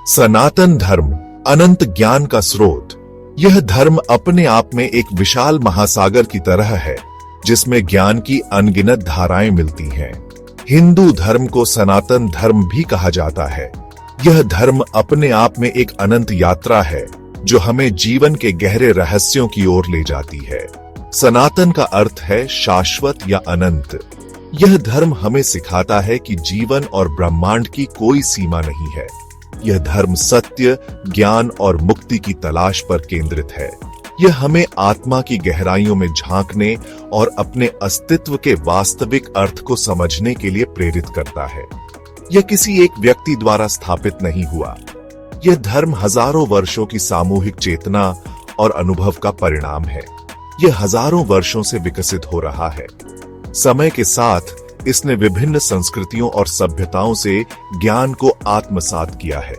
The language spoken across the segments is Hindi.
सनातन धर्म अनंत ज्ञान का स्रोत। यह धर्म अपने आप में एक विशाल महासागर की तरह है जिसमें ज्ञान की अनगिनत धाराएं मिलती हैं। हिंदू धर्म को सनातन धर्म भी कहा जाता है। यह धर्म अपने आप में एक अनंत यात्रा है जो हमें जीवन के गहरे रहस्यों की ओर ले जाती है। सनातन का अर्थ है शाश्वत या अनंत। यह धर्म हमें सिखाता है कि जीवन और ब्रह्मांड की कोई सीमा नहीं है। यह धर्म सत्य, ज्ञान और मुक्ति की तलाश पर केंद्रित है। यह हमें आत्मा की गहराइयों में झांकने और अपने अस्तित्व के वास्तविक अर्थ को समझने के लिए प्रेरित करता है। यह किसी एक व्यक्ति द्वारा स्थापित नहीं हुआ। यह धर्म हजारों वर्षों की सामूहिक चेतना और अनुभव का परिणाम है। यह हजारों वर्षों से विकसित हो रहा है। समय के साथ इसने विभिन्न संस्कृतियों और सभ्यताओं से ज्ञान को आत्मसात किया है।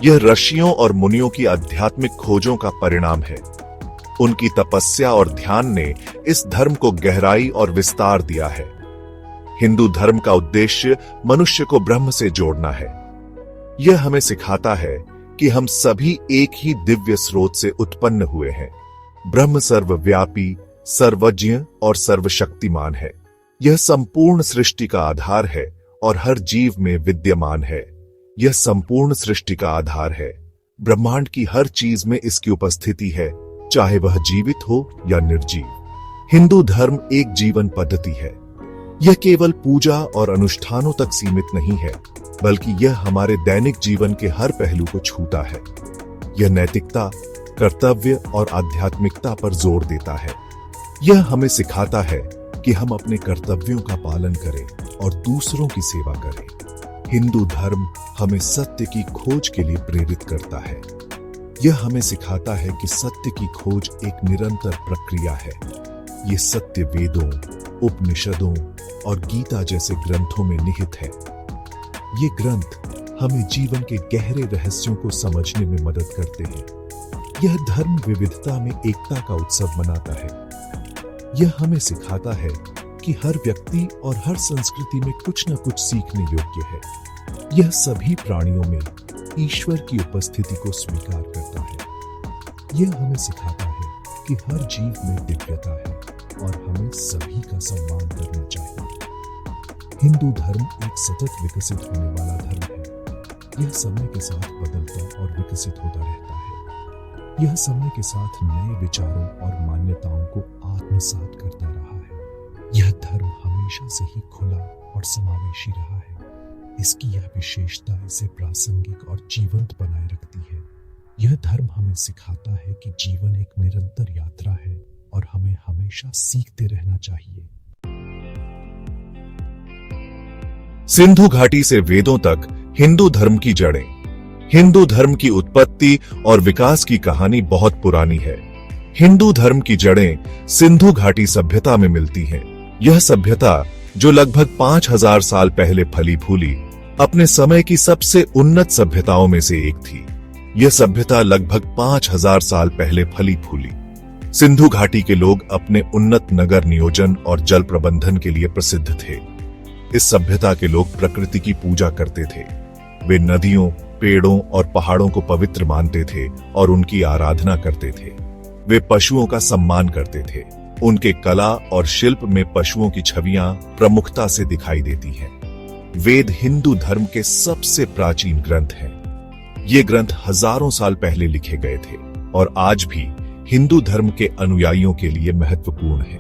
यह ऋषियों और मुनियों की आध्यात्मिक खोजों का परिणाम है। उनकी तपस्या और ध्यान ने इस धर्म को गहराई और विस्तार दिया है। हिंदू धर्म का उद्देश्य मनुष्य को ब्रह्म से जोड़ना है। यह हमें सिखाता है कि हम सभी एक ही दिव्य स्रोत से उत्पन्न हुए हैं। ब्रह्म सर्वव्यापी, सर्वज्ञ और सर्वशक्तिमान है। यह संपूर्ण सृष्टि का आधार है और हर जीव में विद्यमान है। यह संपूर्ण सृष्टि का आधार है। ब्रह्मांड की हर चीज में इसकी उपस्थिति है, चाहे वह जीवित हो या निर्जीव। हिंदू धर्म एक जीवन पद्धति है। यह केवल पूजा और अनुष्ठानों तक सीमित नहीं है, बल्कि यह हमारे दैनिक जीवन के हर पहलू को छूता है। यह नैतिकता, कर्तव्य और आध्यात्मिकता पर जोर देता है। यह हमें सिखाता है कि हम अपने कर्तव्यों का पालन करें और दूसरों की सेवा करें। हिंदू धर्म हमें सत्य की खोज के लिए प्रेरित करता है। यह हमें सिखाता है कि सत्य की खोज एक निरंतर प्रक्रिया है। ये सत्य वेदों, उपनिषदों और गीता जैसे ग्रंथों में निहित है। ये ग्रंथ हमें जीवन के गहरे रहस्यों को समझने में मदद करते हैं। यह धर्म विविधता में एकता का उत्सव मनाता है। यह हमें सिखाता है कि हर व्यक्ति और हर संस्कृति में कुछ न कुछ सीखने योग्य है। यह सभी प्राणियों में ईश्वर की उपस्थिति को स्वीकार करता है। यह हमें सिखाता है कि हर जीव में दिव्यता है और हमें सभी का सम्मान करना चाहिए। हिंदू धर्म एक सतत विकसित होने वाला धर्म है। यह समय के साथ बदलता और विकसित होता रहता है। यह समय के साथ नए विचारों और मान्यताओं को आत्मसात करता रहा है। यह धर्म हमेशा से ही खुला और समावेशी रहा है। इसकी यह विशेषता इसे प्रासंगिक और जीवंत बनाए रखती है। यह धर्म हमें सिखाता है कि जीवन एक निरंतर यात्रा है और हमें हमेशा सीखते रहना चाहिए। सिंधु घाटी से वेदों तक हिंदू धर्म की जड़ें। हिंदू धर्म की उत्पत्ति और विकास की कहानी बहुत पुरानी है। हिंदू धर्म की जड़ें सिंधु घाटी सभ्यता में मिलती हैं। यह सभ्यता, जो लगभग 5000 साल पहले फली फूली, अपने समय की सबसे उन्नत सभ्यताओं में से एक थी। यह सभ्यता लगभग 5000 साल पहले फली फूली। सिंधु घाटी के लोग अपने उन्नत नगर नियोजन और जल प्रबंधन के लिए प्रसिद्ध थे। इस सभ्यता के लोग प्रकृति की पूजा करते थे। वे नदियों, पेड़ों और पहाड़ों को पवित्र मानते थे और उनकी आराधना करते थे। वे पशुओं का सम्मान करते थे। उनके कला और शिल्प में पशुओं की छवियां प्रमुखता से दिखाई देती हैं। वेद हिंदू धर्म के सबसे प्राचीन ग्रंथ हैं। ये ग्रंथ हजारों साल पहले लिखे गए थे और आज भी हिंदू धर्म के अनुयायियों के लिए महत्वपूर्ण है।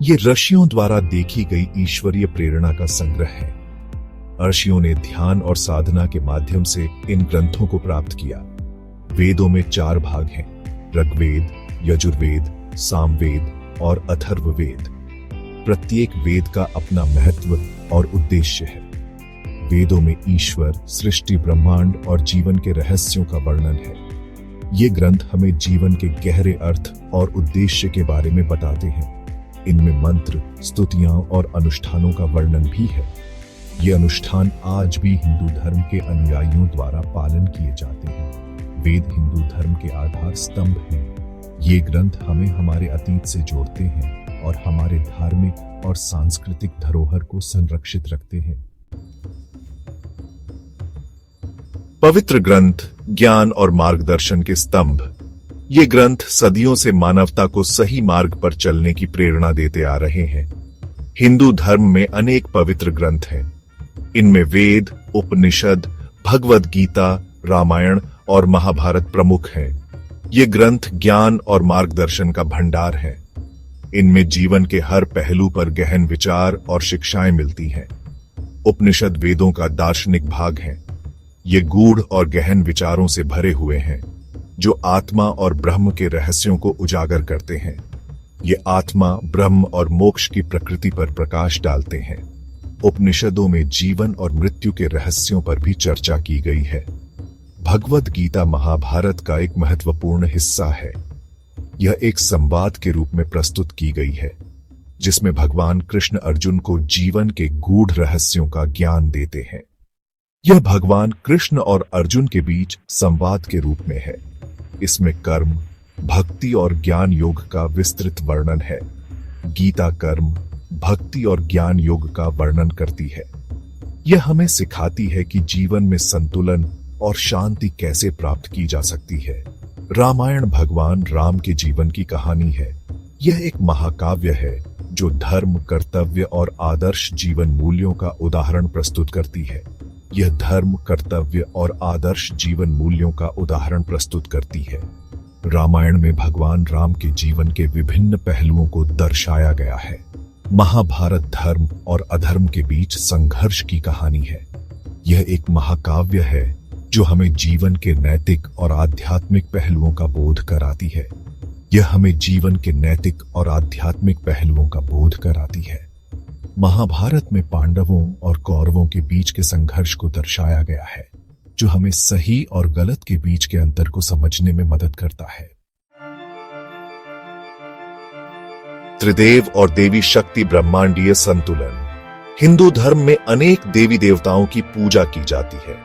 ये ऋषियों द्वारा देखी गई ईश्वरीय प्रेरणा का संग्रह है। ऋषियों ने ध्यान और साधना के माध्यम से इन ग्रंथों को प्राप्त किया। वेदों में 4 भाग हैं: ऋग्वेद, यजुर्वेद, सामवेद और अथर्ववेद। प्रत्येक वेद का अपना महत्व और उद्देश्य है। वेदों में ईश्वर, सृष्टि, ब्रह्मांड और जीवन के रहस्यों का वर्णन है। ये ग्रंथ हमें जीवन के गहरे अर्थ और उद्देश्य के बारे में बताते हैं। इनमें मंत्र, स्तुतियां और अनुष्ठानों का वर्णन भी है। ये अनुष्ठान आज भी हिंदू धर्म के अनुयायियों द्वारा पालन किए जाते हैं। वेद हिंदू धर्म के आधार स्तंभ हैं। ये ग्रंथ हमें हमारे अतीत से जोड़ते हैं और हमारे धार्मिक और सांस्कृतिक धरोहर को संरक्षित रखते हैं। पवित्र ग्रंथ ज्ञान और मार्गदर्शन के स्तंभ। ये ग्रंथ सदियों से मानवता को सही मार्ग पर चलने की प्रेरणा देते आ रहे हैं। हिंदू धर्म में अनेक पवित्र ग्रंथ हैं। इनमें वेद, उपनिषद, भगवद गीता, रामायण और महाभारत प्रमुख हैं। ये ग्रंथ ज्ञान और मार्गदर्शन का भंडार है। इनमें जीवन के हर पहलू पर गहन विचार और शिक्षाएं मिलती हैं। उपनिषद वेदों का दार्शनिक भाग है। ये गूढ़ और गहन विचारों से भरे हुए हैं, जो आत्मा और ब्रह्म के रहस्यों को उजागर करते हैं। ये आत्मा, ब्रह्म और मोक्ष की प्रकृति पर प्रकाश डालते हैं। उपनिषदों में जीवन और मृत्यु के रहस्यों पर भी चर्चा की गई है। भगवद गीता महाभारत का एक महत्वपूर्ण हिस्सा है। यह एक संवाद के रूप में प्रस्तुत की गई है, जिसमें भगवान कृष्ण अर्जुन को जीवन के गूढ़ रहस्यों का ज्ञान देते हैं। यह भगवान कृष्ण और अर्जुन के बीच संवाद के रूप में है। इसमें कर्म, भक्ति और ज्ञान योग का विस्तृत वर्णन है। गीता कर्म, भक्ति और ज्ञान योग का वर्णन करती है। यह हमें सिखाती है कि जीवन में संतुलन और शांति कैसे प्राप्त की जा सकती है। रामायण भगवान राम के जीवन की कहानी है। यह एक महाकाव्य है जो धर्म, कर्तव्य और आदर्श जीवन मूल्यों का उदाहरण प्रस्तुत करती है। यह धर्म, कर्तव्य और आदर्श जीवन मूल्यों का उदाहरण प्रस्तुत करती है। रामायण में भगवान राम के जीवन के विभिन्न पहलुओं को दर्शाया गया है। महाभारत धर्म और अधर्म के बीच संघर्ष की कहानी है। यह एक महाकाव्य है जो हमें जीवन के नैतिक और आध्यात्मिक पहलुओं का बोध कराती है। यह हमें जीवन के नैतिक और आध्यात्मिक पहलुओं का बोध कराती है। महाभारत में पांडवों और कौरवों के बीच के संघर्ष को दर्शाया गया है, जो हमें सही और गलत के बीच के अंतर को समझने में मदद करता है। त्रिदेव और देवी शक्ति ब्रह्मांडीय संतुलन। हिंदू धर्म में अनेक देवी देवताओं की पूजा की जाती है।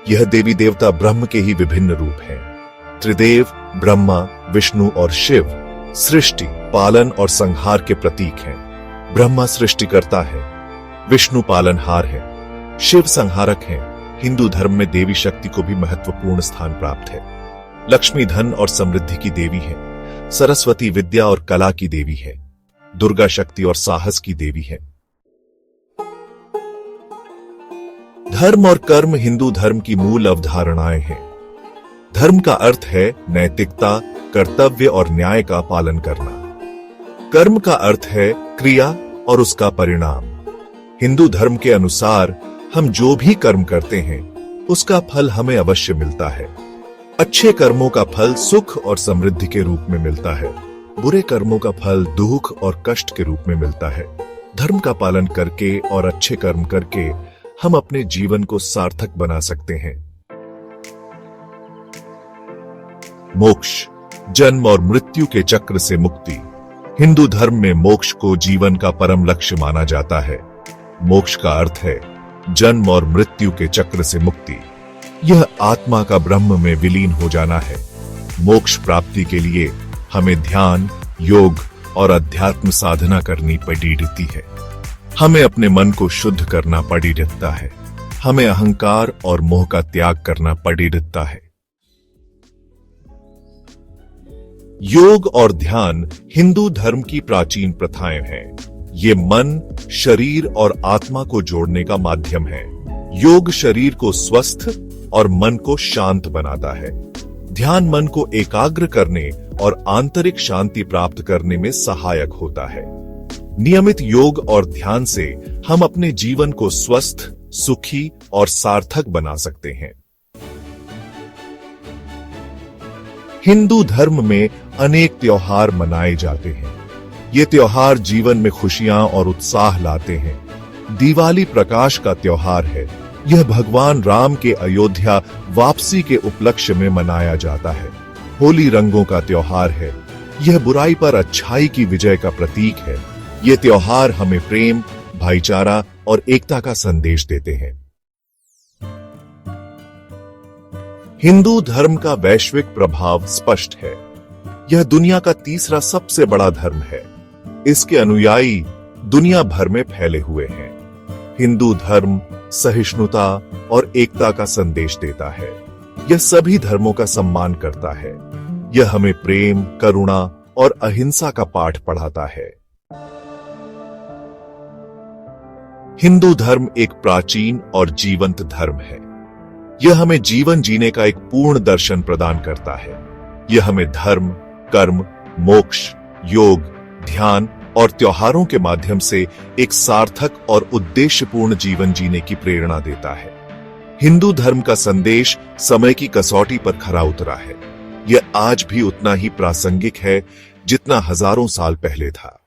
यह देवी देवता ब्रह्म के ही विभिन्न रूप हैं। त्रिदेव ब्रह्मा, विष्णु और शिव सृष्टि, पालन और संहार के प्रतीक हैं। ब्रह्मा सृष्टिकर्ता है, विष्णु पालनहार है, शिव संहारक हैं। हिंदू धर्म में देवी शक्ति को भी महत्वपूर्ण स्थान प्राप्त है। लक्ष्मी धन और समृद्धि की देवी है। सरस्वती विद्या और कला की देवी है। दुर्गा शक्ति और साहस की देवी है। धर्म और कर्म हिंदू धर्म की मूल अवधारणाएं हैं। धर्म का अर्थ है नैतिकता, कर्तव्य और न्याय का पालन करना। कर्म का अर्थ है क्रिया और उसका परिणाम। हिंदू धर्म के अनुसार हम जो भी कर्म करते हैं, उसका फल हमें अवश्य मिलता है। अच्छे कर्मों का फल सुख और समृद्धि के रूप में मिलता है। बुरे कर्मों का फल दुख और कष्ट के रूप में मिलता है। धर्म का पालन करके और अच्छे कर्म करके हम अपने जीवन को सार्थक बना सकते हैं। मोक्ष, जन्म और मृत्यु के चक्र से मुक्ति। हिंदू धर्म में मोक्ष को जीवन का परम लक्ष्य माना जाता है। मोक्ष का अर्थ है जन्म और मृत्यु के चक्र से मुक्ति। यह आत्मा का ब्रह्म में विलीन हो जाना है। मोक्ष प्राप्ति के लिए हमें ध्यान, योग और अध्यात्म साधना करनी पड़ी रहती है। हमें अपने मन को शुद्ध करना पड़ी रहता है। हमें अहंकार और मोह का त्याग करना पड़ी रहता है। योग और ध्यान हिंदू धर्म की प्राचीन प्रथाएं हैं। ये मन, शरीर और आत्मा को जोड़ने का माध्यम है। योग शरीर को स्वस्थ और मन को शांत बनाता है। ध्यान मन को एकाग्र करने और आंतरिक शांति प्राप्त करने में सहायक होता है। नियमित योग और ध्यान से हम अपने जीवन को स्वस्थ, सुखी और सार्थक बना सकते हैं। हिंदू धर्म में अनेक त्योहार मनाए जाते हैं। ये त्योहार जीवन में खुशियां और उत्साह लाते हैं। दिवाली प्रकाश का त्योहार है। यह भगवान राम के अयोध्या वापसी के उपलक्ष्य में मनाया जाता है। होली रंगों का त्योहार है। यह बुराई पर अच्छाई की विजय का प्रतीक है। ये त्योहार हमें प्रेम, भाईचारा और एकता का संदेश देते हैं। हिंदू धर्म का वैश्विक प्रभाव स्पष्ट है। यह दुनिया का तीसरा सबसे बड़ा धर्म है। इसके अनुयायी दुनिया भर में फैले हुए हैं। हिंदू धर्म सहिष्णुता और एकता का संदेश देता है। यह सभी धर्मों का सम्मान करता है। यह हमें प्रेम, करुणा और अहिंसा का पाठ पढ़ाता है। हिंदू धर्म एक प्राचीन और जीवंत धर्म है। यह हमें जीवन जीने का एक पूर्ण दर्शन प्रदान करता है। यह हमें धर्म, कर्म, मोक्ष, योग, ध्यान और त्योहारों के माध्यम से एक सार्थक और उद्देश्यपूर्ण जीवन जीने की प्रेरणा देता है। हिंदू धर्म का संदेश समय की कसौटी पर खरा उतरा है। यह आज भी उतना ही प्रासंगिक है जितना हजारों साल पहले था।